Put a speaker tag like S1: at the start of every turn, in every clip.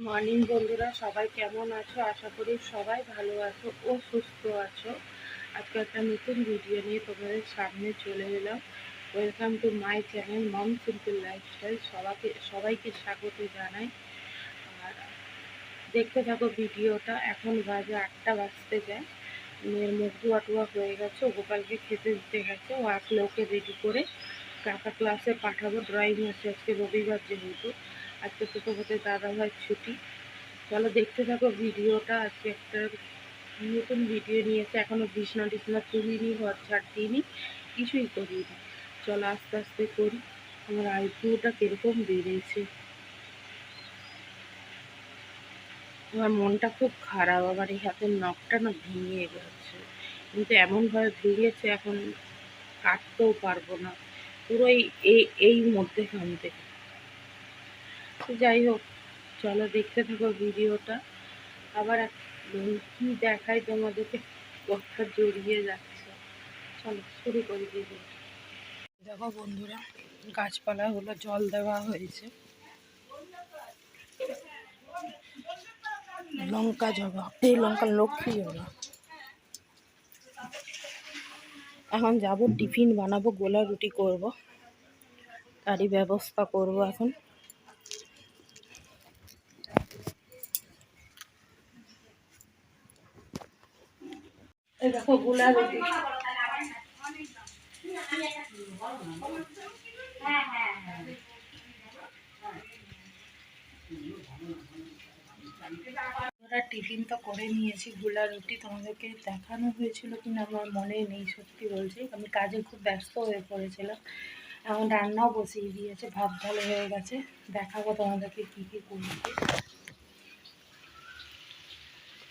S1: Morning বন্ধুরা, সবাই কেমন আছো? আশা করি সবাই ভালো আছো ও সুস্থ আছো। আজকে একটা নতুন ভিডিও নিয়ে তোমাদের সামনে চলে এলাম। Welcome to my channel mom simple lifestyle. সবাইকে স্বাগত জানাই। আর দেখতে থাকো ভিডিওটা। এখন বাজে 8টা বাজতে যায়। মেয়ের মুখ ধোয়া টোয়া হয়ে গেছে, গোপালকে খেতে দিতে গেছে। ও আসলে ওকে রেডি করে কাকা ক্লাসে পাঠাবো। ড্রয়িং আছে আজকে, রবিবার যেহেতু। আজকে তো তোমাদের দাদাভাইয়ের ছুটি। চলো দেখতে থাকো ভিডিওটা। আজকে একটা নতুন ভিডিও নিয়েছে। এখনও বিছনা টিছনা তুলিনি, ঘর ছাড় দিইনি, কিছুই করিনি। চলো আস্তে আস্তে করি। আমার আইব্রোটা কীরকম বেড়েছে। আমার মনটা খুব খারাপ। আমার এই হাতের নখটা না ভেঙে গেছে, কিন্তু এমনভাবে ভেঙেছে এখন কাটতেও পারবো না। পুরো এই মধ্যেখান থেকে। যাই হোক, চলো দেখতে থাকো ভিডিওটা। আবার কি দেখাই তোমাদেরকে, কথা জড়িয়ে যাচ্ছে। চলো শুরু করে দিবি। দেখো বন্ধুরা, গাছপালাগুলো জল দেওয়া হয়েছে। লঙ্কা জবা, এই লঙ্কা লক্ষ্মী জবা। এখন যাব টিফিন বানাবো, গোলা রুটি করব, তারই ব্যবস্থা করব এখন। এই দেখো গোলা রুটি। টিফিন তো করে নিয়েছি, গোলা রুটি। তোমাদেরকে দেখানো হয়েছিল কিনা আমার মনে নেই, সত্যি বলছি। আমি কাজে খুব ব্যস্ত হয়ে পড়েছিলাম। এখন রান্নাও বসিয়ে দিয়েছে, ভাত ভালো হয়ে গেছে। দেখাবো তোমাদেরকে কী কী করছি।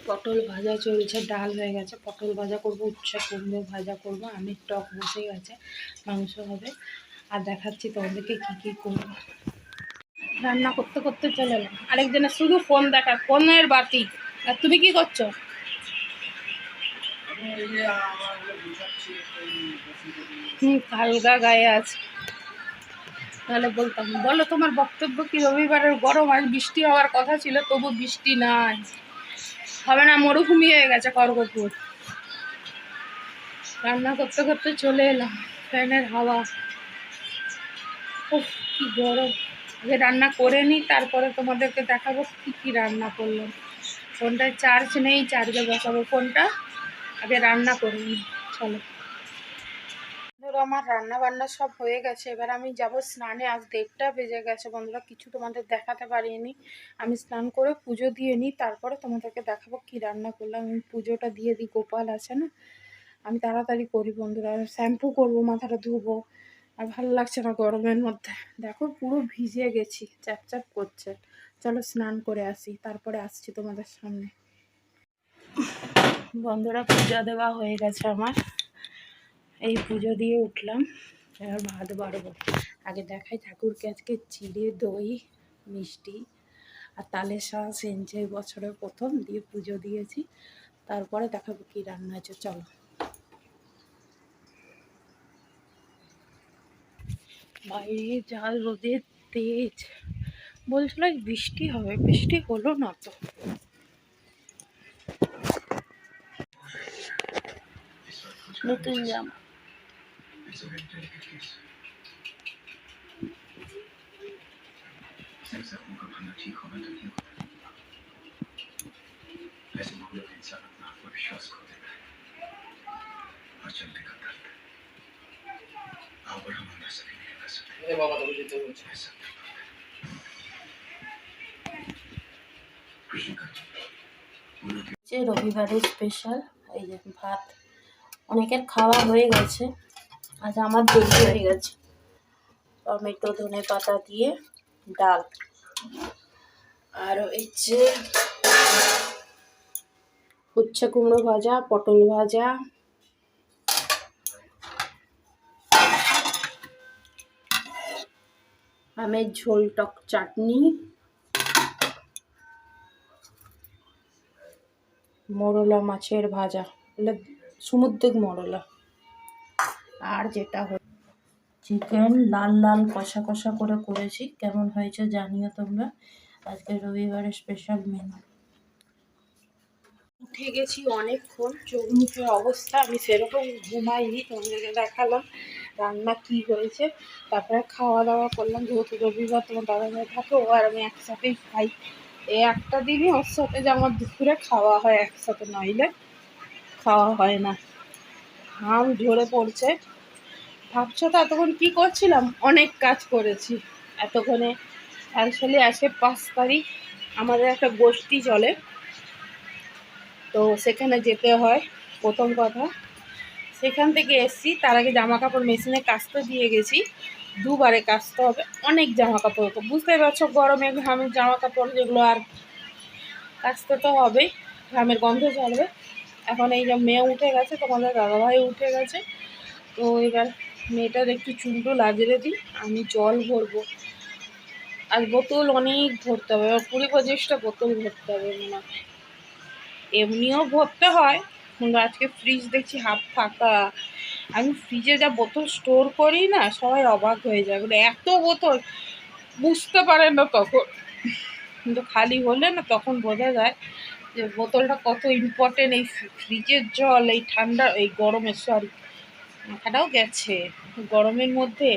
S1: পটল ভাজা চলছে, ডাল হয়ে গেছে, পটল ভাজা করব, উচ্ছে কুমড়ো ভাজা করব, আমের টক বসে গেছে, মাংস হবে। আর দেখাচ্ছি তোমাদেরকে কী কী করব। রান্না করতে করতে চলে এলাম। আরেকজনের শুধু ফোন দেখা, ফোনের বাতি। আর তুমি কি করছো? হালকা গায়ে আছে, তাহলে বলতাম। বলো তোমার বক্তব্য কি? রবিবারের গরম, আজ বৃষ্টি হওয়ার কথা ছিল, তবু বৃষ্টি নাই। হবে না, মরুভূমি হয়ে গেছে খড়গপুর। রান্না করতে করতে চলে এলাম, ফ্যানের হাওয়া। উফ কি গরম। আগে রান্না করে নিই, তারপরে তোমাদেরকে দেখাবো কি কি রান্না করলাম। ফোনটায় চার্জ নেই, চার্জে বসাবো ফোনটা। আগে রান্না করে নিই, চলো। ধরো আমার রান্না বান্না সব হয়ে গেছে। এবার আমি যাব স্নানে। আজ 1:30টা বেজে গেছে বন্ধুরা, কিছু তোমাদের দেখাতে পারিনি। আমি স্নান করে পুজো দিয়ে নিই, তারপরে তোমাদেরকে দেখাবো কি রান্না করলাম। আমি পুজোটা দিয়ে দিই, গোপাল আছে না। আমি তাড়াতাড়ি করি বন্ধুরা। শ্যাম্পু করবো, মাথাটা ধুবো। আর ভালো লাগছে না গরমের মধ্যে। দেখো পুরো ভিজে গেছি, চ্যাপ চ্যাপ করছে। চলো স্নান করে আসি, তারপরে আসছি তোমাদের সামনে। বন্ধুরা পূজা দেওয়া হয়ে গেছে আমার। এই পুজো দিয়ে উঠলাম, এবার ভাত বাড়বো। আগে দেখাই ঠাকুরকে আজকে চিড়ে, দই, মিষ্টি আর তালের শাঁস এনেছে বছরের প্রথম, দিয়ে পুজো দিয়েছি। তারপরে দেখাবো কি রান্না হয়েছে, চলো। বাইরে যা রোদের তেজ, বলছিল বৃষ্টি হবে, বৃষ্টি হলো না তো। নতুন জামা। রবিবারের স্পেশাল এই যে ভাত। অনেকের খাওয়া হয়ে গেছে, আজ আমার দেরি হয়ে গেছে। টমেটো ধনে পাতা দিয়ে ডাল, আর হচ্ছে উচ্ছে কুমড়ো ভাজা, পটল ভাজা, আমের ঝোল, টক চাটনি, মোরলা মাছের ভাজা, সমুদ্রিক মোরলা। আর যেটা চিকেন লাল লাল কষা কষা করে করেছি, কেমন হয়েছে জানিও তোমরা। আজকে রবিবারের স্পেশাল মেনু। উঠে গেছি অনেকক্ষণ, চোখ মুখের অবস্থা আমি সেরকম ঘুমাইনি, তোমাদেরকে দেখালাম রান্না কি হয়েছে। তারপরে খাওয়া দাওয়া করলাম, যেহেতু রবিবার তোমার দাদা ভাই থাকে, ও আর আমি একসাথেই খাই। এই একটা দিনই ওর সাথে যে আমার দুপুরে খাওয়া হয় একসাথে, নইলে খাওয়া হয় না। ঘাম ঝরে পড়ছে। ভাবছো তো এতক্ষণ কি করছিলাম? অনেক কাজ করেছি এতক্ষণে। আসলে আজকে 5 তারিখ, আমাদের একটা গোষ্ঠী চলে, তো সেখানে যেতে হয়। প্রথম কথা, সেখান থেকে এসছি, তার আগে জামা কাপড় মেশিনে কাচতে দিয়ে গেছি, দুবারে কাচতে হবে। অনেক জামা কাপড়, তো বুঝতেই পারছো গরমে ঘামের জামা কাপড় যেগুলো, আর কাচতে তো হবেই, ঘামের গন্ধ চলবে। এখন এই যে মেয়ে উঠে গেছে, তোমাদের দাদাভাই উঠে গেছে, তো এবার মেয়েটার একটু চুলটুল আজরে দিই, আমি জল ভরবো। আর বোতল অনেক ভরতে হবে, 20-25টা বোতল ভরতে হবে মনে হয়। এমনিও ভরতে হয়, কিন্তু আজকে ফ্রিজ দেখছি হাফ ফাঁকা। আমি ফ্রিজে যা বোতল স্টোর করি না, সবাই অবাক হয়ে যায়, বলে এত বোতল, বুঝতে পারে না তখন, কিন্তু খালি হলে না তখন বোঝা যায় যে বোতলটা কত ইম্পর্টেন্ট। এই ফ্রিজের জল এই ঠান্ডা, এই গরমের, সরি মাথাটাও গেছে, গরমের মধ্যে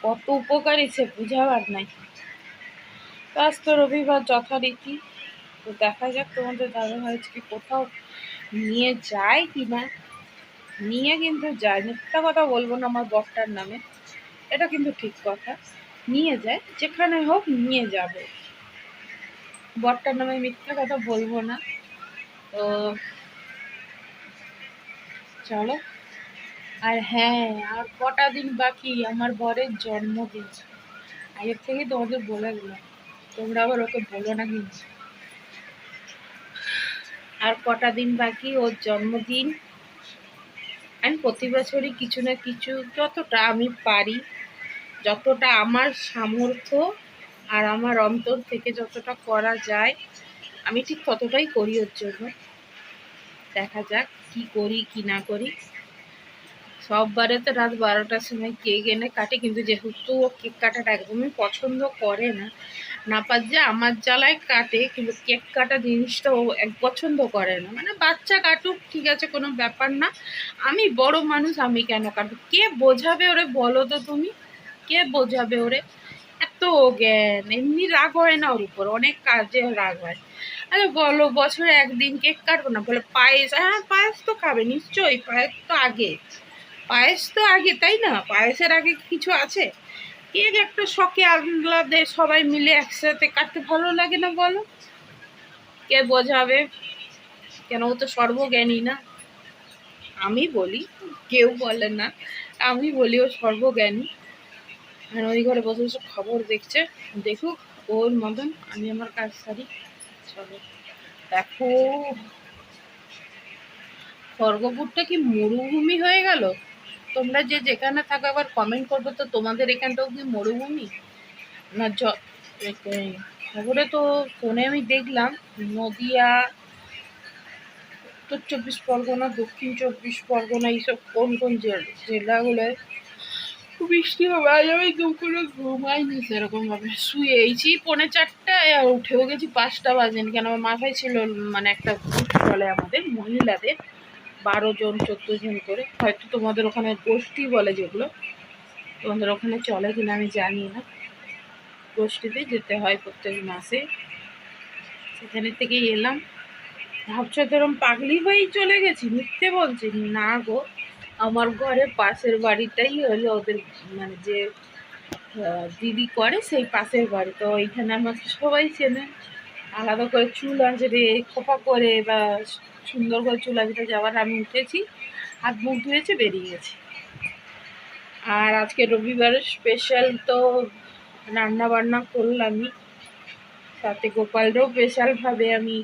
S1: কত উপকারী সে বুঝাবার নাই। আজ তো রবিবার যথারীতি, তো দেখা যাক তোমাদের দাদাভাই আজকে কোথাও নিয়ে যায় কি না। নিয়ে কিন্তু যায়, মিথ্যা কথা বলবো না আমার বরটার নামে, এটা কিন্তু ঠিক কথা। নিয়ে যায়, যেখানে হোক নিয়ে যাবে, বরটার নামে মিথ্যা কথা বলবো না। তো চলো। আর হ্যাঁ, আর কটা দিন বাকি আমার বরের জন্মদিন, আগের থেকেই তোমাদের বলে দিলাম, তোমরা আবার ওকে বলো না কিন্তু। আর কটা দিন বাকি ওর জন্মদিন। আমি প্রতি বছরই কিছু না কিছু, যতটা আমি পারি, যতটা আমার সামর্থ্য আর আমার অন্তর থেকে যতটা করা যায়, আমি ঠিক ততটাই করি ওর জন্য। দেখা যাক কি করি কি না করি। সববারে তো রাত 12টার সময় কেক এনে কাটে, কিন্তু যেহেতু ও কেক কাটাটা একদমই পছন্দ করে না, না পাচ্ছে আমার জ্বালায় কাটে, কিন্তু কেক কাটা জিনিসটা ও এক পছন্দ করে না। মানে বাচ্চা কাটুক, ঠিক আছে, কোনো ব্যাপার না, আমি বড় মানুষ, আমি কেন কাটবো? কে বোঝাবে ওরে বলো তো তুমি? কে বোঝাবে ওরে? এত জ্ঞান, এমনি রাগ হয় না ওর উপর, অনেক কাজে রাগ হয়। আরে বলো, বছরে একদিন কেক কাটবো না? বলে পায়েস, হ্যাঁ পায়েস তো খাবে নিশ্চয়ই, পায়েস তো আগে, পায়েস তো আগে, তাই না? পায়েসের আগে কিছু আছে? কেক একটা শখে আহ্লাদে সবাই মিলে একসাথে কাটতে ভালো লাগে না বলো? কে বোঝাবে? কেন, ও তো সর্বজ্ঞানী না। আমি বলি, কেউ বলে না, আমি বলি ও সর্বজ্ঞানী। আর ওই ঘরে বসে বসে খবর দেখছে, দেখুক, ওর মতন আমি আমার কাজ সারি। চলো। দেখো, খড়গপুরটা কি মরুভূমি হয়ে গেল? তোমরা যে যেখানে থাকো আবার কমেন্ট করবে তো, তোমাদের এখানটাও কি মরুভূমি না? খবরে তো, ফোনে আমি দেখলাম নদিয়া, উত্তর 24 পরগনা, দক্ষিণ 24 পরগনা, এইসব কোন কোন জেলাগুলোয় বৃষ্টি হবে। আজ আমি দুপুরে ঘুমাইনি সেরকম ভাবে, শুয়েছি 4:45, আর উঠেও গেছি 5টা বাজেনি। কেন, আমার মাথায় ছিল মানে একটা গ্রুপ চলে আমাদের মহিলাদের, 12 জন 14 জন করে, হয়তো তোমাদের ওখানে গোষ্ঠী বলে যেগুলো, তোমাদের ওখানে চলে কিনা আমি জানি না। গোষ্ঠীতে যেতে হয় প্রত্যেক মাসে, সেখানে থেকেই এলাম। ভাবছো এরকম পাগলি হয়েই চলে গেছি? মিথ্যে বলছি না গো, আমার ঘরের পাশের বাড়িটাই হলো ওদের, মানে যে দিদি করে সেই পাশের বাড়ি, তো ওইখানে আমাকে সবাই চেনে। আলাদা করে চুল আঁচড়ে খোপা করে বা সুন্দর করে চুল আঁচড়ে যাওয়ার, আমি উঠেছি, হাত মুখ ধুয়েছে, বেরিয়ে গেছি। আর আজকে রবিবারের স্পেশাল তো রান্না বান্না করলামই, সাথে গোপালরাও স্পেশালভাবে আমি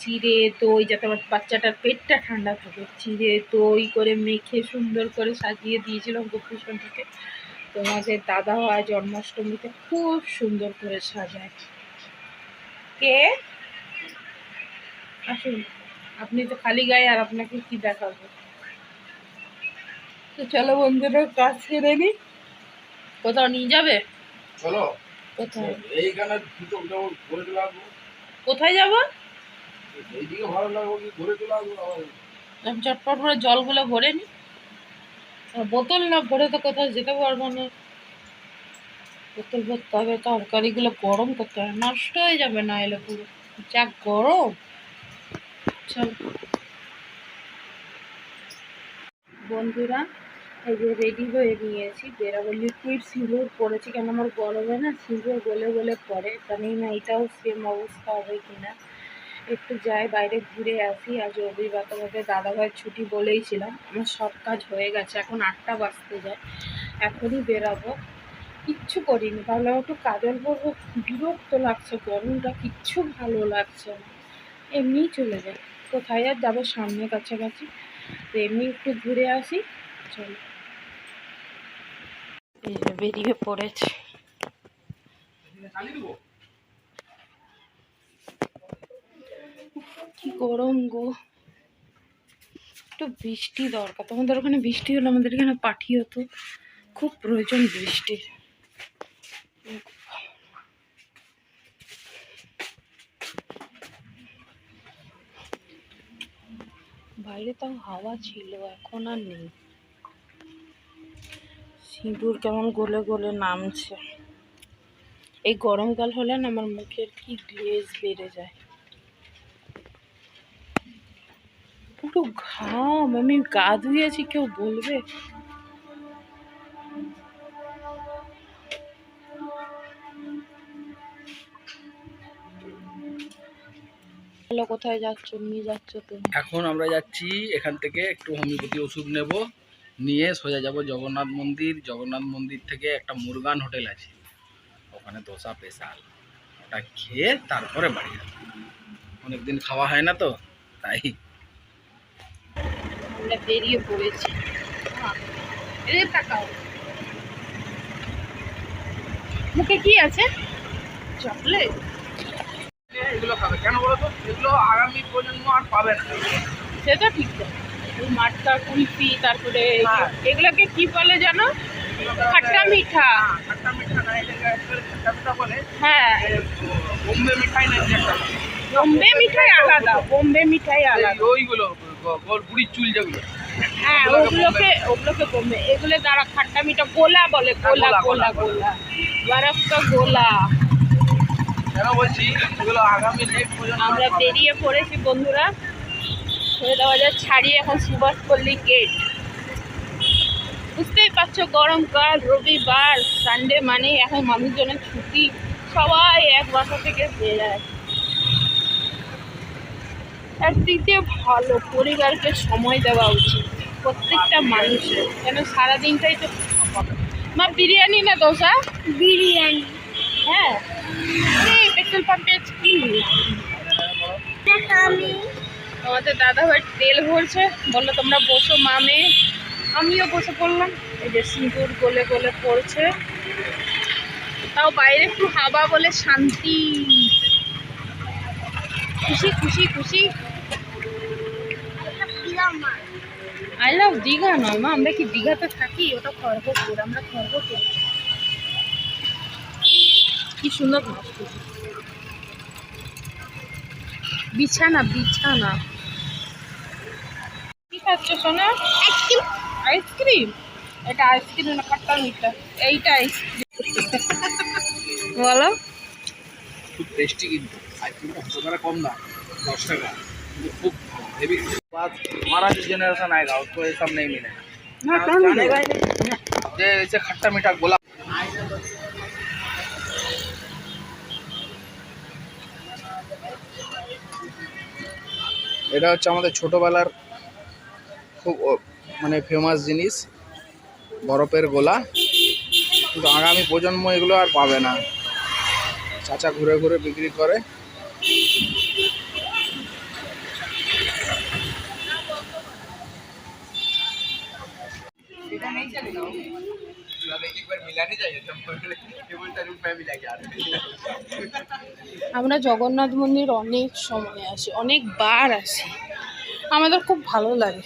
S1: চিড়ে দই, যাতে আমার বাচ্চাটার পেটটা ঠান্ডা থাকে, চিড়ে দই করে মেখে সুন্দর করে সাজিয়ে দিয়েছিলাম গোপুষণটাকে। তোমাদের দাদা হয় জন্মাষ্টমীতে খুব সুন্দর করে সাজায়। কে আসুন, আপনি তো খালি গায়ে, আর আপনাকে কি দেখাবো? তো চলো বন্ধুরা, কাজ সেরে নি। কোথাও নিয়ে যাবে? চলো। কোথায় কোথায় যাবো? চটপট করে জলগুলো ভরে নি, বোতল না ভরে তো কোথাও যেতে পারবো না। বোতল ভরতে হবে, তরকারিগুলো গরম করতে হবে, নষ্ট হয়ে যাবে না এলে পুরো, যা গরম। চল বন্ধুরা, এই যে রেডি হয়ে নিয়েছি, বেরাবো। লিকুইড সিঁদুর পরেছি, কেন আমার গরমে না সিঁদুর গলে গলে পড়ে, জানি না এটাও সেম অবস্থা হবে কিনা। একটু যাই বাইরে ঘুরে আসি। আজ রবিবার, তোমাদের দাদাভাইয়ের ছুটি বলেইছিলাম। আমার সব কাজ হয়ে গেছে, এখন 8টা বাজতে যায়, এখনই বেরাবো। কিচ্ছু করিনি, ভাবলাম একটু কাজল করবো, বিরক্ত লাগছে গরমটা, কিচ্ছু ভালো লাগছে না, এমনিই চলে যায়। কোথায় আর যাবো, সামনে কাছাকাছি, তো এমনি একটু ঘুরে আসি। চলো, এই যে বেরিয়ে পড়েছে। কি গরম গো, একটু বৃষ্টি দরকার। তোমাদের ওখানে বৃষ্টি হলো, আমাদের এখানে পাঠিয়ে হতো, খুব প্রয়োজন বৃষ্টির। বাইরে তাও হাওয়া ছিল, এখন আর নেই। সিঁদুর কেমন গলে গলে নামছে। এই গরমকাল হলে না আমার মুখের কি গ্লেজ বেড়ে যায়, পুরো ঘাম। আমি গা ধুয়েছি, কেউ বলবে? কোথায় যাচ্ছ, নিয়ে যাচ্ছ তুমি?
S2: এখন আমরা যাচ্ছি এখান থেকে একটু হোমিওপ্যাথি ওষুধ নেব, নিয়ে সোজা যাব জগন্নাথ মন্দির। জগন্নাথ মন্দির থেকে একটা মুরগান হোটেল আছে, ওখানে দোসা স্পেশাল, ওটা খেয়ে তারপরে বাড়ি যাব। অনেকদিন খাওয়া হয় না তো, তাই
S1: আমরা বেরিয়ে পড়েছি। এই তাকাও, মুখে কি আছে? চকলেট?
S2: এগুলো খাবে কেন বলো তো? এগুলো আগামী প্রজন্ম আর পাবে না।
S1: সেটা ঠিক তো। ওই মাটকা কুলফি, তারপরে এগুলোকে কি বলে জানো? খাট্টা মিঠা।
S2: খাট্টা মিঠা না, এটাকে খাট্টা মিঠা বলে।
S1: হ্যাঁ,
S2: বোম্বে মিঠাই না, একটা
S1: বোম্বে মিঠাই আলাদা, বোম্বে মিঠাই আলাদা।
S2: ওইগুলো বুড়ির চুল যেগুলো,
S1: হ্যাঁ, ওগুলোকে বোম্বে। এগুলো দ্বারা খাট্টা মিঠা গোলা বলে, গোলা গোলা গোলা, বরফ কা গোলা।
S2: কেন বলছি, এগুলো আগামী নেক্সট প্রজন্ম।
S1: আমরা বেরিয়ে পড়েছি বন্ধুরা, বাজার ছাড়িয়ে এখন সুভাষপল্লী গেট। বুঝতেই পারছো, গরমকাল, রবিবার, সানডে মানে এখন মানুষজনের ছুটি, সবাই এক বাসা থেকে বের যায়। একদিক দিয়ে ভালো, পরিবারকে সময় দেওয়া উচিত প্রত্যেকটা মানুষের, কেন সারাদিনটাই তো। মা বিরিয়ানি না দোসা? বিরিয়ানি। হ্যাঁ, পেট্রোল পাম্পে কি তোমাদের দাদাভাই তেল ভরছে, বললো তোমরা বসো মামে, আমিও বসে পড়লাম। এই যে সিঁদুর গলে গলে পড়ছে, তাও বাইরে একটু হাওয়া বলে শান্তি। খুশি খুশি খুশি। আই লাভ দীঘা নয় মা, আমরা কি দীঘাতে থাকি? ওটা খড়গপুর, আমরা খড়গপুর। কি সুন্দর বিছানা, বিছানা। কি খাচ্ছ সোনা? আইসক্রিম। আইসক্রিম? এটা আইসক্রিম না, খাট্টা মিঠা। এইটা আইসক্রিম বলো।
S2: খুব টেস্টি, কিন্তু আইসক্রিমটা 100 টাকা কম না, 10 টাকা, কিন্তু খুব হেভি। हमारा जो जनरेशन आएगा उसको ये सब नहीं मिलेगा
S1: না,
S2: जानेगा ही नहीं। যে ऐसे खट्टा मीठा गोला। এটা হচ্ছে আমাদের ছোটবেলার খুব মানে ফেমাস জিনিস, বরফের গোলা, কিন্তু আগামী প্রজন্ম এগুলো আর পাবে না। চাচা ঘুরে ঘুরে বিক্রি করে।
S1: আমরা জগন্নাথ মন্দির অনেক সময় আসি, অনেকবার আসি, আমাদের খুব ভালো লাগে।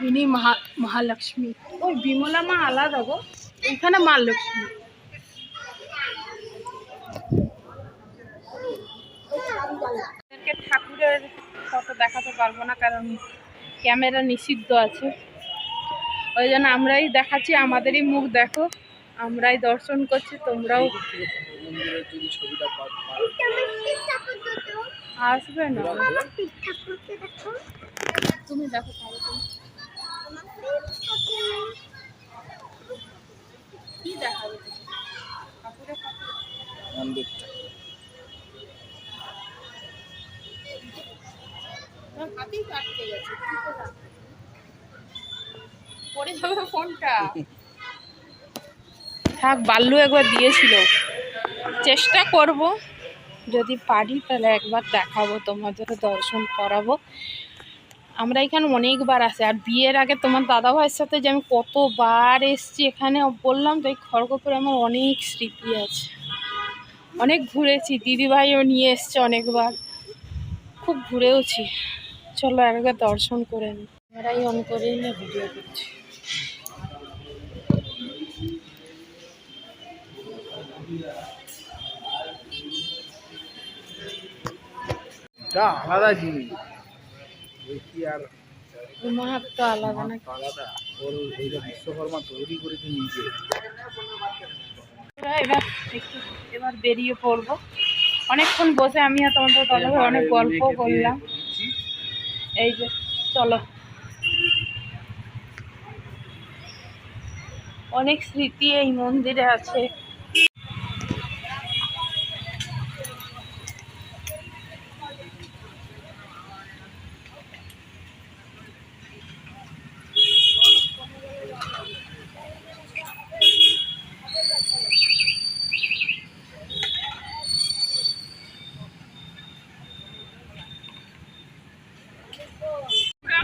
S1: ইনি মহালক্ষ্মী। ওই বিমলা মা আলাদা গো, এখানে মা লক্ষ্মী। ঠাকুরের ফটো দেখাতে পারবো না, কারণ ক্যামেরা নিষিদ্ধ আছে। ওই জন্য আমরাই দেখাচ্ছি, আমাদেরই মুখ দেখো, আমরাই দর্শন করছি, তোমরাও আসবে না। তুমি দেখো কি দেখাবে ঠাকুরের
S2: মন্দিরটা।
S1: হাতেই কাটতে গেছে, পড়ে যাবে ফোনটা। থাক, বাল্লু একবার দিয়েছিল, চেষ্টা করব যদি পারি তাহলে একবার দেখাবো, তোমাদেরও দর্শন করাবো। আমরা এখানে অনেকবার আসি, আর বিয়ের আগে তোমার দাদাভাইয়ের সাথে যে আমি কতবার এসছি এখানে, বললাম তো এই খড়গপুরে আমার অনেক স্মৃতি আছে, অনেক ঘুরেছি, দিদিভাইও নিয়ে এসছে অনেকবার, খুব ঘুরেওছি। চলো একবার দর্শন করে নিই। ক্যামেরাই অন করেই না ভিডিও করছি।
S2: এটা আলাদা জিনিস, দেখি আর
S1: মাহাত্ম আলাদা না,
S2: আলাদা। ওর এইটা বিশ্বকর্মা তৈরি করেছে নিজে।
S1: এবার বেরিয়ে পড়বো। অনেকক্ষণ বসে আমি আর তোমাদের দাদাভাই অনেক গল্প করলাম। এই যে চলো, অনেক স্মৃতি এই মন্দিরে আছে।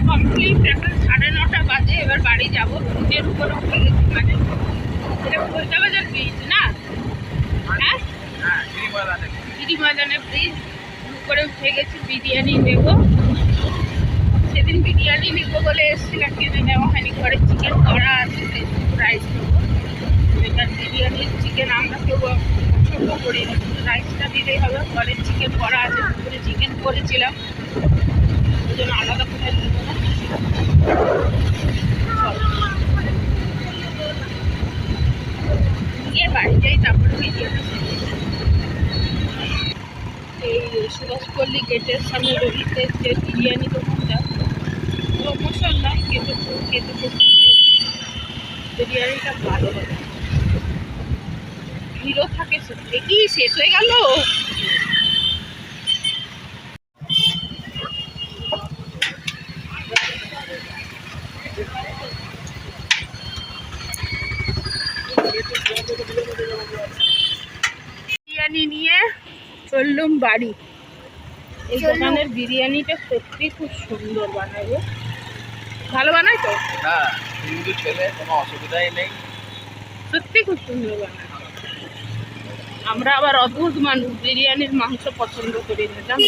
S1: কমপ্লিট, এখন 9:30 বাজে, এবার বাড়ি যাবো। ব্রিজের উপরে উঠে গেছি, মানে এটা কলকাতার ব্রিজ না, হ্যাঁ গিরিবাজানের ব্রিজ উপরে উঠে গেছি। বিরিয়ানি নেবো, সেদিন বিরিয়ানি নেবো বলে এসেছিলাম, কিনে নেওয়া হয়নি। ঘরে চিকেন করা আছে, রাইস নেবো। এবার বিরিয়ানির চিকেন আমরা কেউ ছোটো করি না, রাইসটা দিলেই হবে। ঘরে চিকেন করা আছে, দুপুরে চিকেন করেছিলাম, ওই জন্য আলাদা করে নেবো না। গিয়ে বাড়ি যাই, তারপরে বিরিয়ানি। এই সুভাষপল্লী গেটের সামনে রবিতে যে বিরিয়ানি দোকানটা, প্রমোশন নয়, কিন্তু খেতে খুব বিরিয়ানিটা ভালো হবে, ভিড়ও থাকে। সত্যি কি শেষ হয়ে গেল? বিরিয়ানি নিয়ে চললুম বাড়ি। এই দোকানের বিরিয়ানিটা সত্যি খুব সুন্দর বানায়, ভালো বানায় তো।
S2: হ্যাঁ, হিন্দু ছেলে, কোনো অসুবিধাই নেই,
S1: সত্যি খুব সুন্দর বানায়। আমরা আবার অদ্ভুত মানুষ, বিরিয়ানির মাংস পছন্দ করি না, জানো।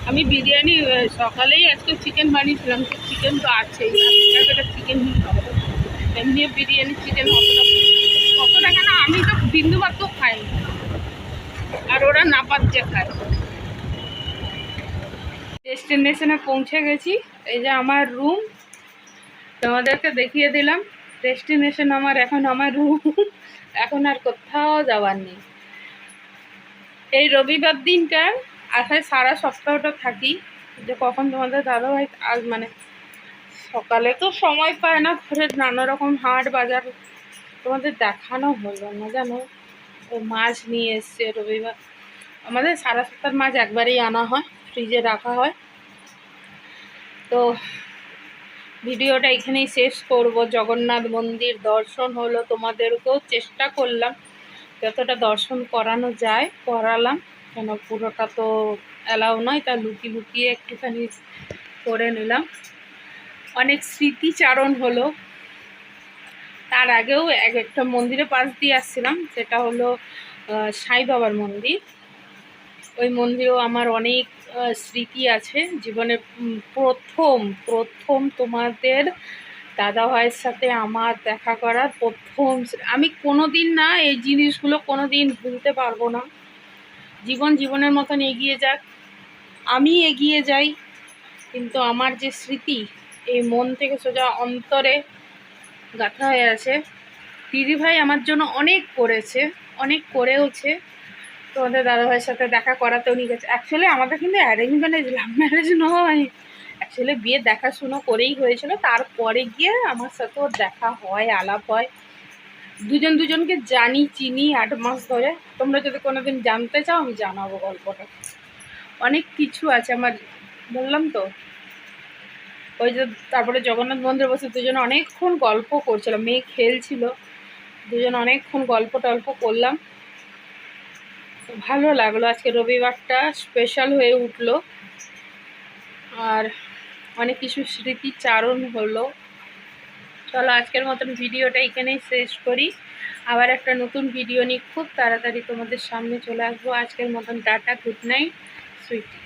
S1: আমি বিরিয়ানি সকালেই আজকে চিকেন বানিয়েছিলাম, চিকেন তো আছেই, চিকেন এমনি বিরিয়ানি চিকেন অতটা কেন, আমি তো বিন্দুমাত্র খাই, আর ওরা না পাচ্ছে খায়। ডেস্টিনেশনে পৌঁছে গেছি, এই যে আমার রুম, তোমাদেরকে দেখিয়ে দিলাম। ডেস্টিনেশন এখন আমার রুম, এখন আর কোথাও যাওয়ার নেই। এই রবিবার দিনটা আসায় সারা সপ্তাহটা থাকি, যে কখন তোমাদের দাদাভাই আজ মানে সকালে তো সময় পায় না, ঘরের নানা রকম হাট বাজার তোমাদের দেখানো হলো না, জানো। ও মাছ নিয়ে এসছে রবিবার, আমাদের সারা সপ্তাহ মাছ একবারেই আনা হয়, ফ্রিজে রাখা হয়। তো ভিডিওটা এখানেই শেষ করব। জগন্নাথ মন্দির দর্শন হলো, তোমাদেরকেও চেষ্টা করলাম যতটা দর্শন করানো যায় করালাম, কেন পুরোটা তো অ্যালাউ নয়, তা লুকিয়ে লুকিয়ে একটুখানি করে নিলাম। অনেক স্মৃতিচারণ হলো। তার আগেও একটা মন্দিরের পাশ দিয়ে আসছিলাম, সেটা হলো সাই বাবার মন্দির। ওই মন্দিরেও আমার অনেক স্মৃতি আছে জীবনে। প্রথম প্রথম তোমাদের দাদাভাইয়ের সাথে আমার দেখা করার প্রথম আমি কোনো দিন না, এই জিনিসগুলো কোনো দিন ভুলতে পারবো না। জীবনের মতন এগিয়ে যাক, আমি এগিয়ে যাই, কিন্তু আমার যে স্মৃতি এই মন থেকে সোজা অন্তরে গাঁথা হয়ে আছে। দিদিভাই আমার জন্য অনেক করেছে, অনেক করেওছে। তোমাদের দাদাভাইয়ের সাথে দেখা করাতেও নিয়ে গেছে। অ্যাকচুয়ালি আমাদের কিন্তু অ্যারেঞ্জ ম্যারেজ, লাভ ম্যারেজ নয়, অ্যাকচুয়ালি বিয়ে দেখাশুনো করেই হয়েছিল। তারপরে গিয়ে আমার সাথে ওর দেখা হয়, আলাপ হয়, দুজনকে জানি, চিনি 8 মাস ধরে। তোমরা যদি কোনোদিন জানতে চাও আমি জানাবো গল্পটা, অনেক কিছু আছে আমার, বললাম তো। ওই যে তারপরে জগন্নাথ মন্দিরে বসে দুজনে অনেকক্ষণ গল্প করছিলাম, মেয়ে খেলছিল, দুজনে অনেকক্ষণ গল্প টল্প করলাম, ভালো লাগলো। আজকে রবিবারটা স্পেশাল হয়ে উঠলো, আর অনেক কিছু স্মৃতিচারণ হলো। চলো আজকের মতন ভিডিওটা এখানেই শেষ করি। আবার একটা নতুন ভিডিও নিয়ে খুব তাড়াতাড়ি তোমাদের সামনে চলে আসবো। আজকের মতন টাটা, গুড নাইট, সুইটি।